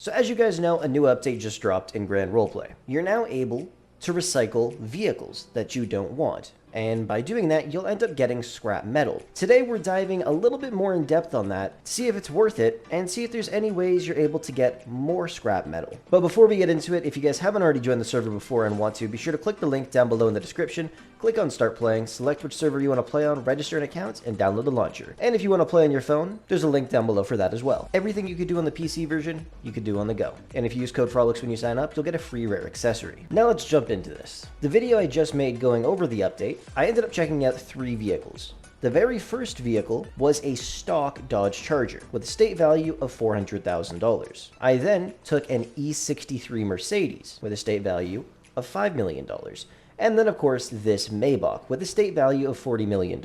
So as you guys know, a new update just dropped in Grand Roleplay. You're now able to recycle vehicles that you don't want. And by doing that, you'll end up getting scrap metal. Today, we're diving a little bit more in depth on that, to see if it's worth it, and see if there's any ways you're able to get more scrap metal. But before we get into it, if you guys haven't already joined the server before and want to, be sure to click the link down below in the description, click on Start Playing, select which server you want to play on, register an account, and download the launcher. And if you want to play on your phone, there's a link down below for that as well. Everything you could do on the PC version, you could do on the go. And if you use code Frolics when you sign up, you'll get a free rare accessory. Now let's jump into this. The video I just made going over the update, I ended up checking out 3 vehicles. The very first vehicle was a stock Dodge Charger with a state value of $400,000. I then took an E63 Mercedes with a state value of $5 million. And then of course this Maybach with a state value of $40 million.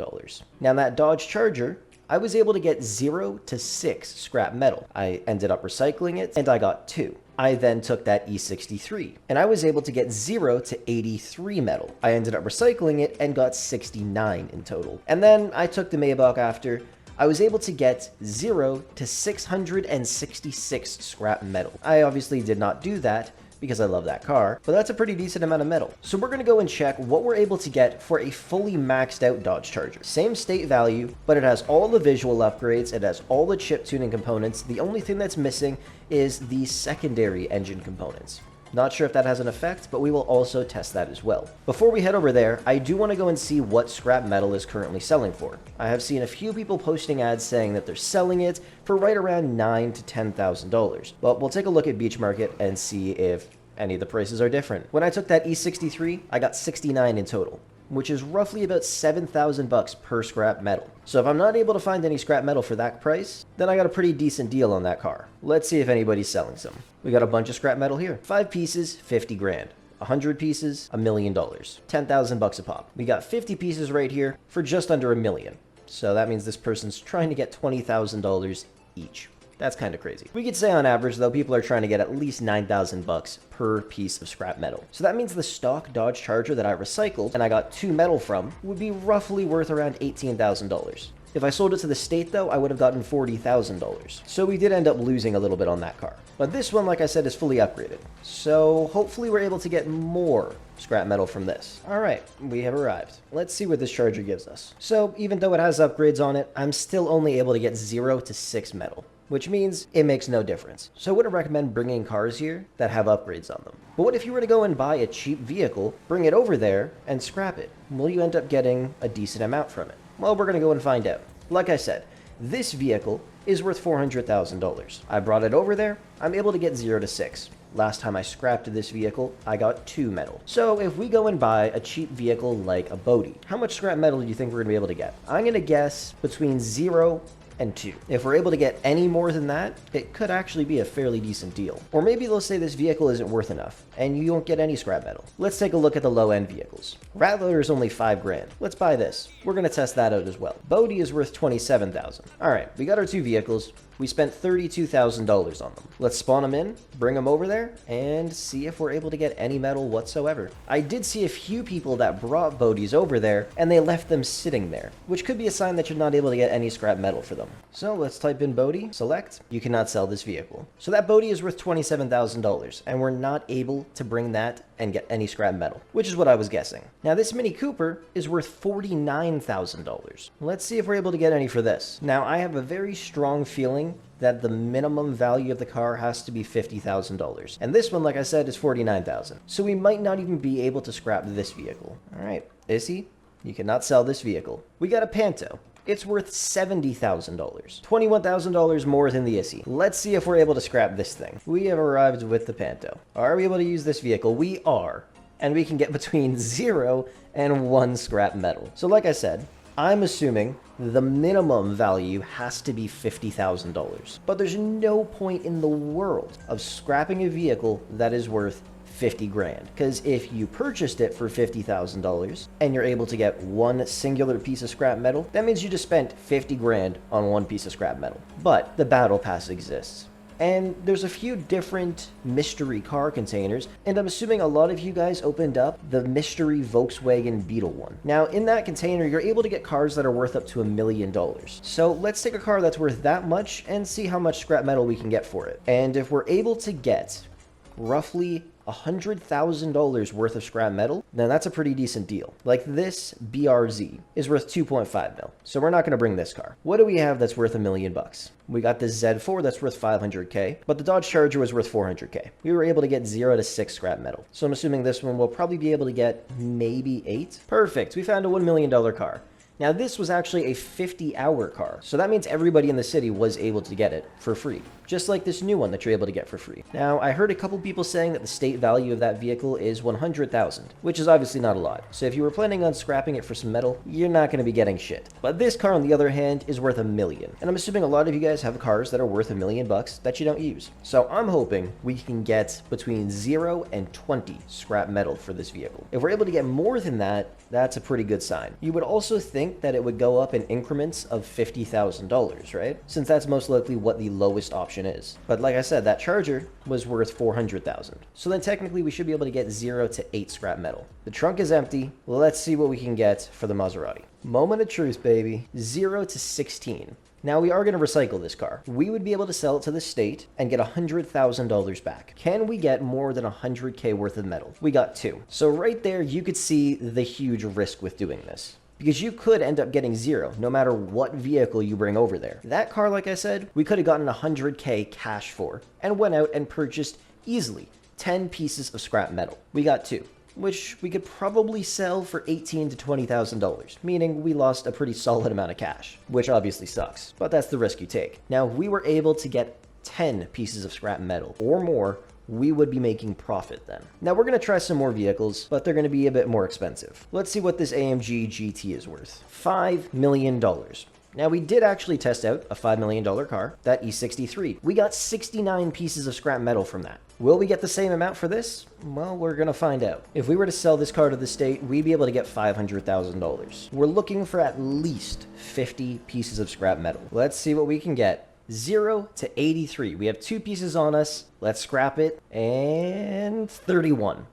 Now that Dodge Charger, I was able to get 0 to 6 scrap metal. I ended up recycling it and I got 2. I then took that E63 and I was able to get 0 to 83 metal. I ended up recycling it and got 69 in total. And then I took the Maybach after. I was able to get 0 to 666 scrap metal. I obviously did not do that because I love that car, but that's a pretty decent amount of metal. So we're gonna go and check what we're able to get for a fully maxed out Dodge Charger. Same state value, but it has all the visual upgrades, it has all the chip tuning components. The only thing that's missing is the secondary engine components. Not sure if that has an effect, but we will also test that as well. Before we head over there, I do want to go and see what scrap metal is currently selling for. I have seen a few people posting ads saying that they're selling it for right around $9,000 to $10,000. But we'll take a look at Beach Market and see if any of the prices are different. When I took that E63, I got 69 in total, which is roughly about 7,000 bucks per scrap metal. So if I'm not able to find any scrap metal for that price, then I got a pretty decent deal on that car. Let's see if anybody's selling some. We got a bunch of scrap metal here. 5 pieces, 50 grand. 100 pieces, $1 million. 10,000 bucks a pop. We got 50 pieces right here for just under $1 million. So that means this person's trying to get $20,000 each. That's kind of crazy. We could say on average, though, people are trying to get at least 9,000 bucks per piece of scrap metal. So that means the stock Dodge Charger that I recycled and I got 2 metal from would be roughly worth around $18,000. If I sold it to the state, though, I would have gotten $40,000. So we did end up losing a little bit on that car. But this one, like I said, is fully upgraded. So hopefully we're able to get more scrap metal from this. All right, we have arrived. Let's see what this Charger gives us. So even though it has upgrades on it, I'm still only able to get 0 to 6 metal, which means it makes no difference. So I wouldn't recommend bringing cars here that have upgrades on them. But what if you were to go and buy a cheap vehicle, bring it over there, and scrap it? Will you end up getting a decent amount from it? Well, we're gonna go and find out. Like I said, this vehicle is worth $400,000. I brought it over there, I'm able to get 0 to 6. Last time I scrapped this vehicle, I got 2 metal. So if we go and buy a cheap vehicle like a Bodhi, how much scrap metal do you think we're gonna be able to get? I'm gonna guess between 0 and 2. If we're able to get any more than that, it could actually be a fairly decent deal. Or maybe they'll say this vehicle isn't worth enough, and you won't get any scrap metal. Let's take a look at the low-end vehicles. Rattler is only 5 grand. Let's buy this. We're gonna test that out as well. Bodhi is worth 27,000. All right, we got our 2 vehicles. We spent $32,000 on them. Let's spawn them in, bring them over there, and see if we're able to get any metal whatsoever. I did see a few people that brought Bodhis over there, and they left them sitting there, which could be a sign that you're not able to get any scrap metal for them. So let's type in Bodhi, select, you cannot sell this vehicle. So that Bodhi is worth $27,000, and we're not able to bring that and get any scrap metal, which is what I was guessing. Now this Mini Cooper is worth $49,000. Let's see if we're able to get any for this. Now I have a very strong feeling that the minimum value of the car has to be $50,000. And this one, like I said, is $49,000. So we might not even be able to scrap this vehicle. All right, Issy, you cannot sell this vehicle. We got a Panto. It's worth $70,000. $21,000 more than the Issy. Let's see if we're able to scrap this thing. We have arrived with the Panto. Are we able to use this vehicle? We are. And we can get between 0 and 1 scrap metal. So like I said, I'm assuming the minimum value has to be $50,000. But there's no point in the world of scrapping a vehicle that is worth 50 grand. Because if you purchased it for $50,000 and you're able to get 1 singular piece of scrap metal, that means you just spent 50 grand on 1 piece of scrap metal. But the battle pass exists. And there's a few different mystery car containers, and I'm assuming a lot of you guys opened up the mystery Volkswagen Beetle one. Now, in that container, you're able to get cars that are worth up to $1 million. So let's take a car that's worth that much and see how much scrap metal we can get for it. And if we're able to get roughly $100,000 worth of scrap metal, then that's a pretty decent deal. Like this BRZ is worth 2.5 mil. So we're not going to bring this car. What do we have that's worth $1 million? We got the Z4 that's worth 500K, but the Dodge Charger was worth 400K. We were able to get 0 to 6 scrap metal. So I'm assuming this one will probably be able to get maybe 8. Perfect. We found a $1 million car. Now, this was actually a 50-hour car, so that means everybody in the city was able to get it for free, just like this new one that you're able to get for free. Now, I heard a couple people saying that the state value of that vehicle is $100,000, which is obviously not a lot. So if you were planning on scrapping it for some metal, you're not going to be getting shit. But this car, on the other hand, is worth $1 million. And I'm assuming a lot of you guys have cars that are worth $1 million that you don't use. So I'm hoping we can get between 0 and 20 scrap metal for this vehicle. If we're able to get more than that, that's a pretty good sign. You would also think that it would go up in increments of $50,000, right? Since that's most likely what the lowest option is. But like I said, that Charger was worth $400,000. So then technically we should be able to get 0 to 8 scrap metal. The trunk is empty. Let's see what we can get for the Maserati. Moment of truth, baby. 0 to 16. Now, we are going to recycle this car. We would be able to sell it to the state and get $100,000 back. Can we get more than 100K worth of metal? We got 2. So right there, you could see the huge risk with doing this, because you could end up getting 0 no matter what vehicle you bring over there. That car, like I said, we could have gotten 100K cash for and went out and purchased easily 10 pieces of scrap metal. We got 2. Which we could probably sell for $18,000 to $20,000, meaning we lost a pretty solid amount of cash, which obviously sucks, but that's the risk you take. Now, if we were able to get 10 pieces of scrap metal or more, we would be making profit then. Now, we're going to try some more vehicles, but they're going to be a bit more expensive. Let's see what this AMG GT is worth. $5 million. Now, we did actually test out a $5 million car, that E63. We got 69 pieces of scrap metal from that. Will we get the same amount for this? Well, we're going to find out. If we were to sell this car to the state, we'd be able to get $500,000. We're looking for at least 50 pieces of scrap metal. Let's see what we can get. 0 to 83. We have 2 pieces on us. Let's scrap it. And 31.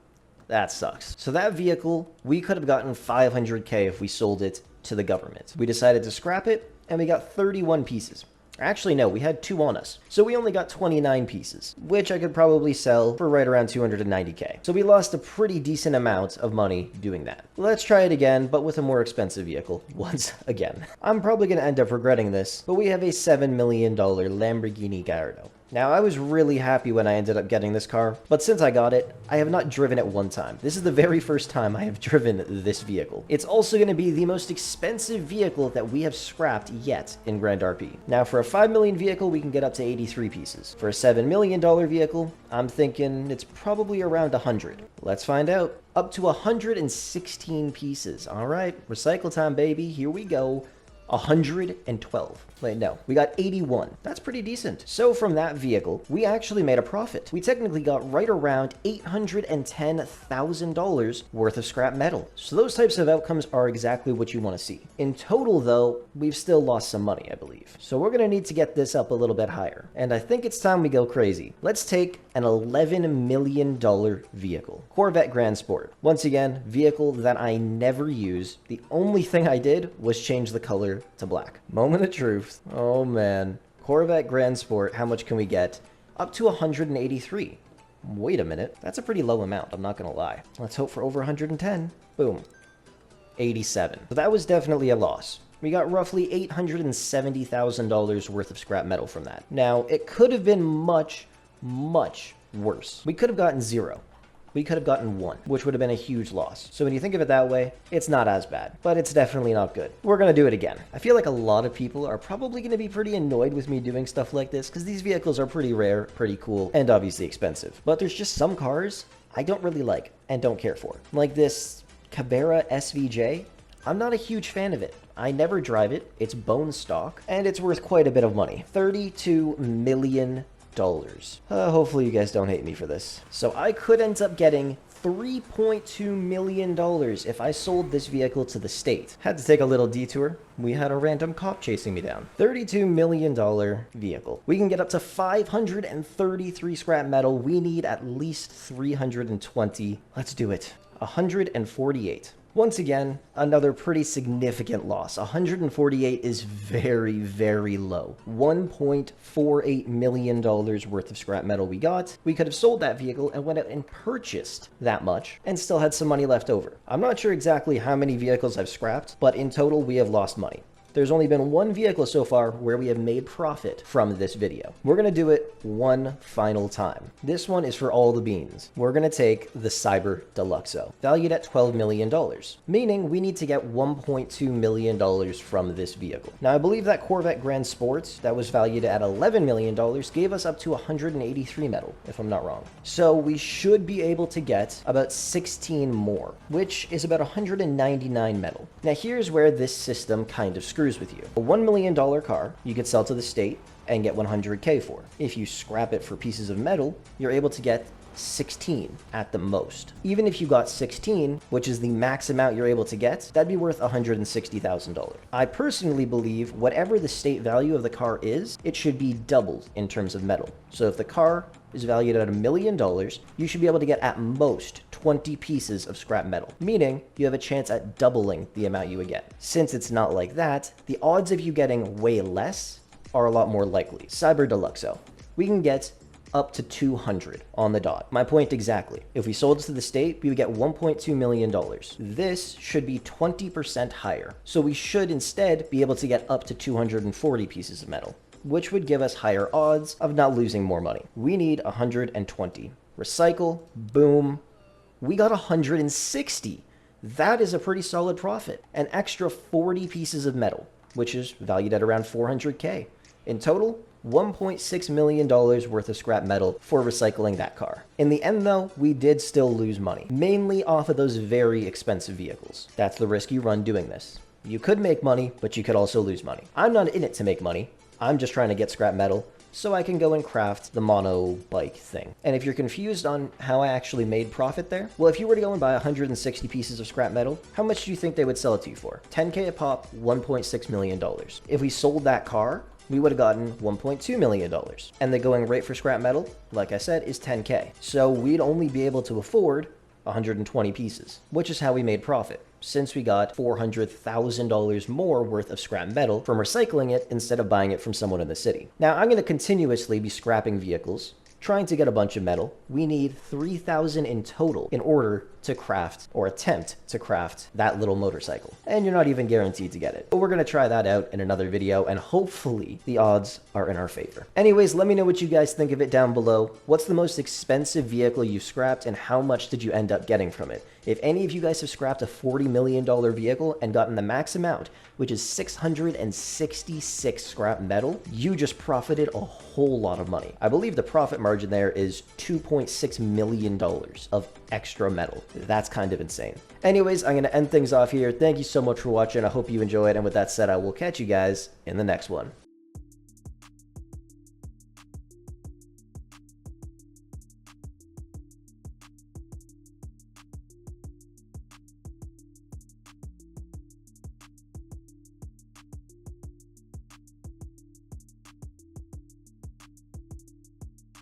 That sucks. So that vehicle, we could have gotten 500K if we sold it to the government. We decided to scrap it, and we got 31 pieces. Actually, no, we had 2 on us. So we only got 29 pieces, which I could probably sell for right around 290K. So we lost a pretty decent amount of money doing that. Let's try it again, but with a more expensive vehicle, once again. I'm probably going to end up regretting this, but we have a $7 million Lamborghini Gallardo. Now, I was really happy when I ended up getting this car, but since I got it, I have not driven it one time. This is the very first time I have driven this vehicle. It's also going to be the most expensive vehicle that we have scrapped yet in Grand RP. Now, for a $5 million vehicle, we can get up to 83 pieces. For a $7 million vehicle, I'm thinking it's probably around 100. Let's find out. Up to 116 pieces. All right, recycle time, baby. Here we go. 112. Wait, no, we got 81. That's pretty decent. So from that vehicle, we actually made a profit. We technically got right around $810,000 worth of scrap metal. So those types of outcomes are exactly what you want to see. In total, though, we've still lost some money, I believe. So we're going to need to get this up a little bit higher. And I think it's time we go crazy. Let's take an $11 million vehicle. Corvette Grand Sport. Once again, vehicle that I never use. The only thing I did was change the color to black. Moment of truth. Oh man. Corvette Grand Sport, how much can we get? Up to 183. Wait a minute. That's a pretty low amount, I'm not gonna lie. Let's hope for over 110. Boom. 87. So that was definitely a loss. We got roughly $870,000 worth of scrap metal from that. Now, it could have been much, much worse. We could have gotten 0. We could have gotten 1, which would have been a huge loss. So when you think of it that way, it's not as bad, but it's definitely not good. We're going to do it again. I feel like a lot of people are probably going to be pretty annoyed with me doing stuff like this because these vehicles are pretty rare, pretty cool, and obviously expensive. But there's just some cars I don't really like and don't care for. Like this Carrera SVJ. I'm not a huge fan of it. I never drive it. It's bone stock, and it's worth quite a bit of money. $32 million. Hopefully you guys don't hate me for this. So I could end up getting $3.2 million if I sold this vehicle to the state. Had to take a little detour. We had a random cop chasing me down. $32 million vehicle. We can get up to 533 scrap metal. We need at least 320. Let's do it. 148. Once again, another pretty significant loss. 148 is very, very low. $1.48 million worth of scrap metal we got. We could have sold that vehicle and went out and purchased that much and still had some money left over. I'm not sure exactly how many vehicles I've scrapped, but in total, we have lost money. There's only been one vehicle so far where we have made profit from this video. We're going to do it one final time. This one is for all the beans. We're going to take the Cyber Deluxo, valued at $12 million, meaning we need to get $1.2 million from this vehicle. Now, I believe that Corvette Grand Sport that was valued at $11 million gave us up to 183 metal, if I'm not wrong. So we should be able to get about 16 more, which is about 199 metal. Now, here's where this system kind of screws with you. A $1 million car you could sell to the state and get 100K for. If you scrap it for pieces of metal, you're able to get 16 at the most. Even if you got 16, which is the max amount you're able to get, that'd be worth $160,000. I personally believe whatever the state value of the car is, it should be doubled in terms of metal. So if the car is valued at $1 million, you should be able to get at most 20 pieces of scrap metal, meaning you have a chance at doubling the amount you would get. Since it's not like that, the odds of you getting way less are a lot more likely. Cyber Deluxo. We can get up to 200 on the dot. My point exactly. If we sold it to the state, we would get $1.2 million. This should be 20% higher. So we should instead be able to get up to 240 pieces of metal, which would give us higher odds of not losing more money. We need 120. Recycle, boom. We got 160. That is a pretty solid profit. An extra 40 pieces of metal, which is valued at around 400K. In total, $1.6 million worth of scrap metal for recycling that car. In the end though, we did still lose money, mainly off of those very expensive vehicles. That's the risk you run doing this. You could make money, but you could also lose money. I'm not in it to make money. I'm just trying to get scrap metal so I can go and craft the mono bike thing. And if you're confused on how I actually made profit there, well, if you were to go and buy 160 pieces of scrap metal, how much do you think they would sell it to you for? 10K a pop, $1.6 million. If we sold that car, we would have gotten $1.2 million. And the going rate for scrap metal, like I said, is 10K. So we'd only be able to afford 120 pieces, which is how we made profit, since we got $400,000 more worth of scrap metal from recycling it instead of buying it from someone in the city. Now, I'm going to continuously be scrapping vehicles, trying to get a bunch of metal. We need 3,000 in total in order to craft or attempt to craft that little motorcycle. And you're not even guaranteed to get it. But we're going to try that out in another video, and hopefully the odds are in our favor. Anyways, let me know what you guys think of it down below. What's the most expensive vehicle you scrapped and how much did you end up getting from it? If any of you guys have scrapped a $40 million vehicle and gotten the max amount, which is 666 scrap metal, you just profited a whole lot of money. I believe the profit margin there is $2.6 million of extra metal. That's kind of insane. Anyways, I'm going to end things off here. Thank you so much for watching. I hope you enjoyed. And with that said, I will catch you guys in the next one.